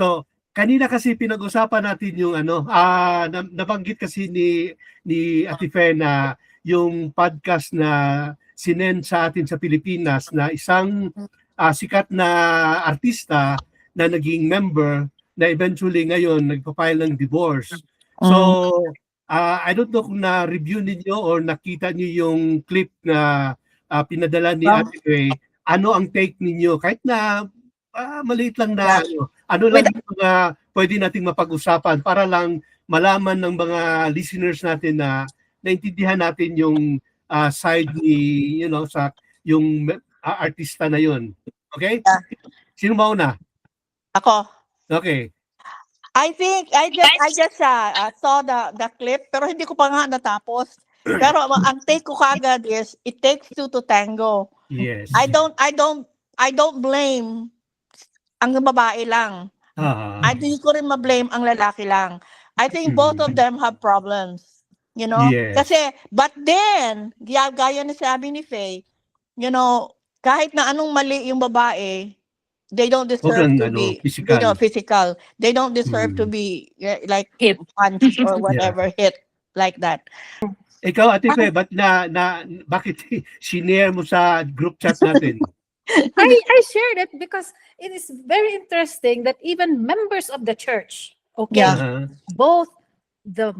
So, kanina kasi pinag-usapan natin yung nabanggit kasi ni Ate Fe na yung podcast na sinend sa atin sa Pilipinas na isang sikat na artista na naging member na eventually ngayon nagpa-file ng divorce. So, I don't know kung na-review ninyo or nakita niyo yung clip na pinadala ni Ate Fe. Ano ang take ninyo? Kahit na maliit lang na ano lang yung mga pwede nating mapag-usapan para lang malaman ng mga listeners natin na naintindihan natin yung side ni sa yung artista na yun. Okay? Sino mauna? Ako. Okay. I think I just saw the clip pero hindi ko pa nga natapos. Pero ang take ko kagad is it takes two to tango. Yes. I don't blame ang babae lang. Hindi ko rin ma-blame ang lalaki lang. I think both of them have problems. You know? Yes. Kasi, but then, gaya na sabi ni Faye, you know, kahit na anong mali yung babae, they don't deserve to be physical. They don't deserve to be like hit, punched or whatever, hit like that. Ikaw, Ate Fe, bakit sinare mo sa group chat natin? I shared it because it is very interesting that even members of the church, both the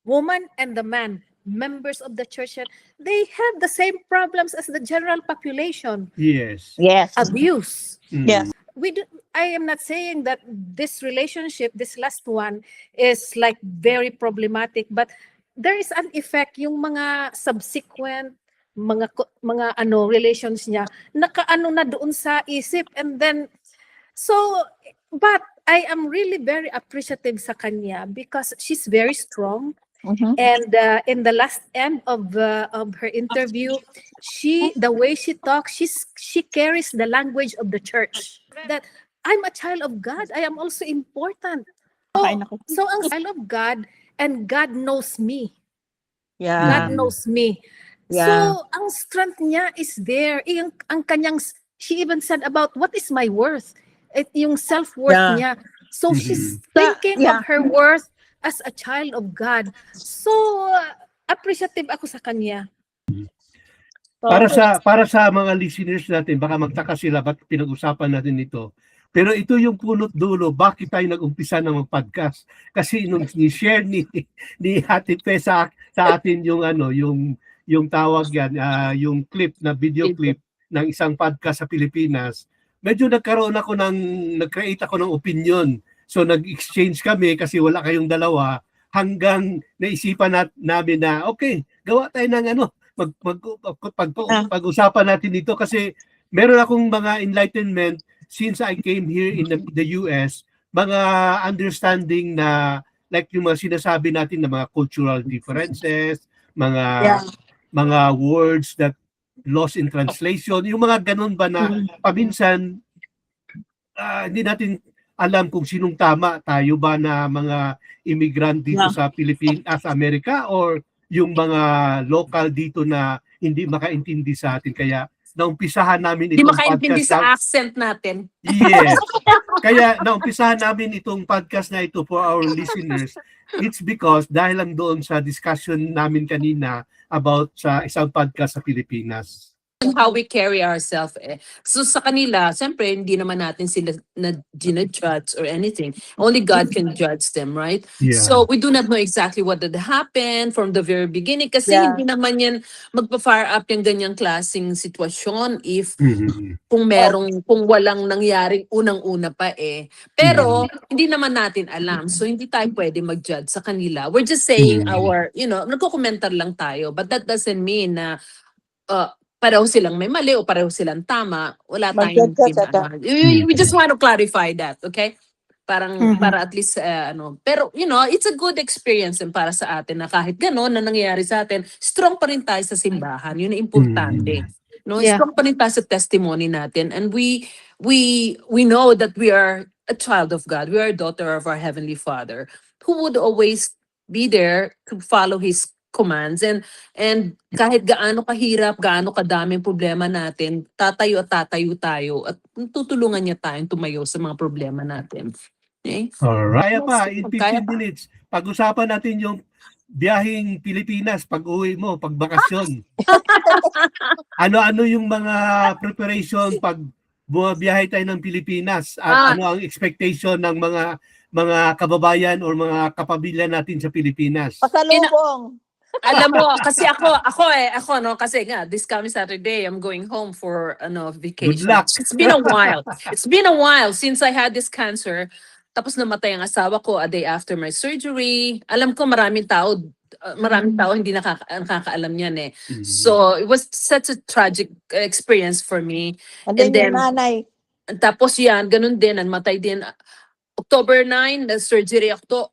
woman and the man, members of the church, they have the same problems as the general population. Yes. Abuse. Yes. I am not saying that this relationship, this last one, is like very problematic, but there is an effect yung mga subsequent mga relations niya nakaano na doon sa isip, and then but I am really very appreciative sa kanya because she's very strong. And in the last end of her interview, the way she talks, she carries the language of the church, that I'm a child of God, I am also important. So ang child of God, and God knows me. God knows me. So ang strength niya is there. Ang kanyang, she even said about what is my worth, yung self-worth niya. So she's thinking of her worth as a child of God. So appreciative ako sa kanya. Para sa mga listeners natin, baka magtaka sila bakit pinag-usapan natin ito. Pero ito yung punot dulo bakit tayo nag-umpisa ng mag-podcast. Kasi nung ni-share ni Ate Fe sa atin yung tawag yan, yung clip na video clip ng isang podcast sa Pilipinas, medyo nag-create ako ng opinion. So nag-exchange kami kasi wala kayong dalawa hanggang naisipan namin na okay, gawa tayo ng pag-usapan natin dito kasi meron akong mga enlightenment since I came here in the US, mga understanding na like yung mga sinasabi natin na mga cultural differences, mga words that lost in translation, yung mga ganun ba na paminsan hindi natin alam kung sinong tama, tayo ba na mga immigrant dito sa Pilipinas, sa Amerika, or yung mga local dito na hindi makaintindi sa atin. Kaya naumpisahan namin itong podcast. Hindi makaintindi sa accent natin. Yes. Kaya naumpisahan namin itong podcast na ito for our listeners. It's because dahil lang doon sa discussion namin kanina about sa isang podcast sa Pilipinas. How we carry ourselves. So sa kanila, siyempre, hindi naman natin sila na judge or anything. Only God can judge them, right? Yeah. So we do not know exactly what did happen from the very beginning kasi hindi naman yan magpa-fire up yung ganyang klaseng sitwasyon if kung walang nangyaring unang-una pa Pero hindi naman natin alam. So hindi tayo pwede mag-judge sa kanila. We're just saying nagko-komentar lang tayo. But that doesn't mean na pareho silang may mali o pareho silang tama. Wala tayong we just want to clarify that, okay? Parang para at least pero it's a good experience para sa atin na kahit gano'n na nangyayari sa atin, strong pa rin tayo sa simbahan. Yun ang importante. No, strong pa rin tayo sa testimony natin, and we know that we are a child of God. We are a daughter of our Heavenly Father who would always be there to follow His commands, and kahit gaano kahirap, gaano kadaming problema natin, tatayo tayo at tutulungan niya tayong tumayo sa mga problema natin. Okay? Alright. Kaya pa, in Kaya 15 pa. minutes, pag-usapan natin yung biyaheng Pilipinas, pag-uwi mo, pag-bakasyon. Ano-ano yung mga preparation pag bumabiyahe tayo ng Pilipinas at ano ang expectation ng mga kababayan or mga kapamilya natin sa Pilipinas? Pasalubong. Alam mo, kasi ako no, kasi nga, this coming Saturday, I'm going home for vacation. Good luck. It's been a while. It's been a while since I had this cancer. Tapos namatay ang asawa ko a day after my surgery. Alam ko maraming tao hindi nakakaalam yan eh. So, it was such a tragic experience for me. And then yung nanay. Tapos yan, ganun din, namatay din. October 9, na-surgery ako.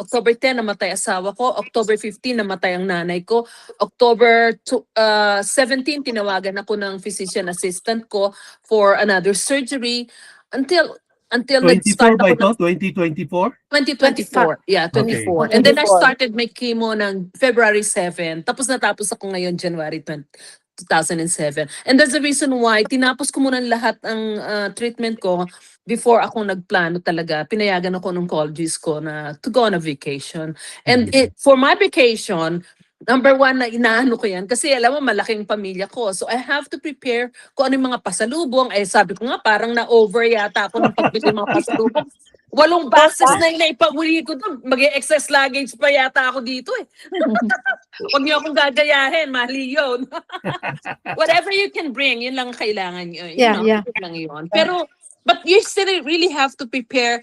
October 10, namatay asawa ko. October 15, namatay ang nanay ko. October 17, tinawagan ako ng physician assistant ko for another surgery. Until 24 nag-start ba ako ito? 2024? 2024. Yeah, 24. Okay. And then I 24. started my chemo ng February 7. Tapos natapos ako ngayon January 2007. And that's the reason why tinapos ko muna lahat ang treatment ko before ako nagplano talaga. Pinayagan ako ng colleagues ko na to go on a vacation. And for my vacation, number one na inaano ko yan kasi alam mo malaking pamilya ko. So I have to prepare kung ano yung mga pasalubong. Eh sabi ko nga parang na-over yata ako ng pagbili ng mga pasalubong. 8 boxes na yung naipag-uli ko doon. Mag-excess luggage pa yata ako dito eh. Huwag niyo akong gagayahin, mali yun. Whatever you can bring, yun lang kailangan nyo. Yeah. Yun lang yun. Pero, but you still really have to prepare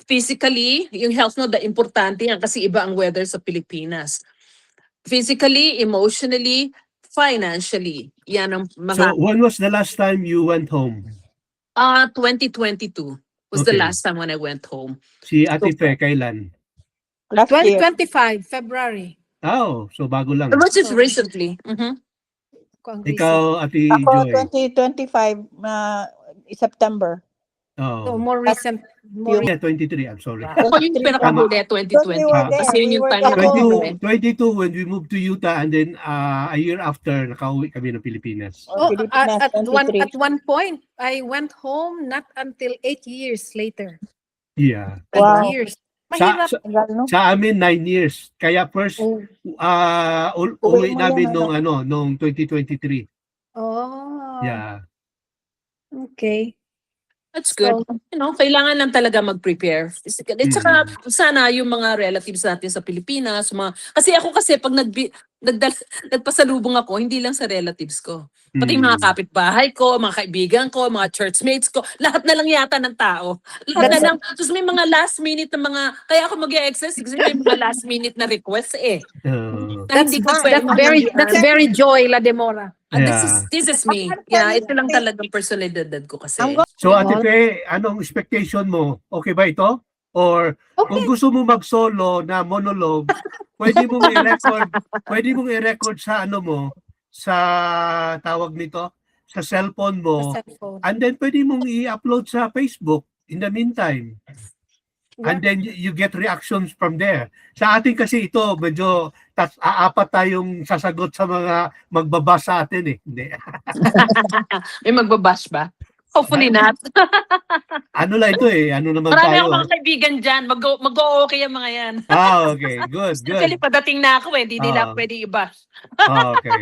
physically, yung health no, importante yan kasi iba ang weather sa Pilipinas. Physically, emotionally, financially. Yan ang So, mga... when was the last time you went home? 2022 was the Okay. last time when I went home. Si Ate Fe, kailan? Last year. 2025, February. Oh, so bago lang. Which is recently. Kung ang Ikaw, Ate Ako, Joy. 2025, September. So Oh. more recent. More Yeah, 23, I'm sorry. Ako yung pinakahuli, 2020. We were there. Kasi yun yung We were time na there. kami. 22 when we moved to Utah and then a year after, nakauwi kami ng Pilipinas. Oh, Pilipinas, at 23. one point, I went home not until 8 years later. Yeah. 8 Wow. years. Sa, Mahirap. sa, Tagal, no? sa amin, 9 years. Kaya first, Oh. uwi mo namin yung nung 2023. Oh. Yeah. Okay. That's good. Kailangan lang talaga mag-prepare. At saka sana yung mga relatives natin sa Pilipinas, kasi pag nagpasalubong ako, hindi lang sa relatives ko. Pati yung mga kapitbahay ko, mga kaibigan ko, mga churchmates ko, lahat na lang yata ng tao. Lahat na lang. Tapos may mga last minute na kaya ako mag-e-excess kasi may mga last minute na request eh. Na That's hindi ko pwede that's very Joy La Demora. This is me. Yeah, ito lang talagang personalidad ko kasi. So, Ate Fe, anong expectation mo? Okay ba ito? Or kung gusto mo mag-solo na monologue, pwede mong i-record sa sa tawag nito, sa cellphone mo. And then pwede mong i-upload sa Facebook in the meantime. And then you get reactions from there. Sa atin kasi ito, medyo apat tayong sasagot sa mga magbabasa sa atin eh. Hindi. May magbabash ba? Hopefully not. Ano lang ito eh, ano naman Marami tayo. akong mga kaibigan dyan. Mag-o-okay ang mga yan. Okay, good. Actually, padating na ako eh. Hindi nila pwede i-bash. Okay.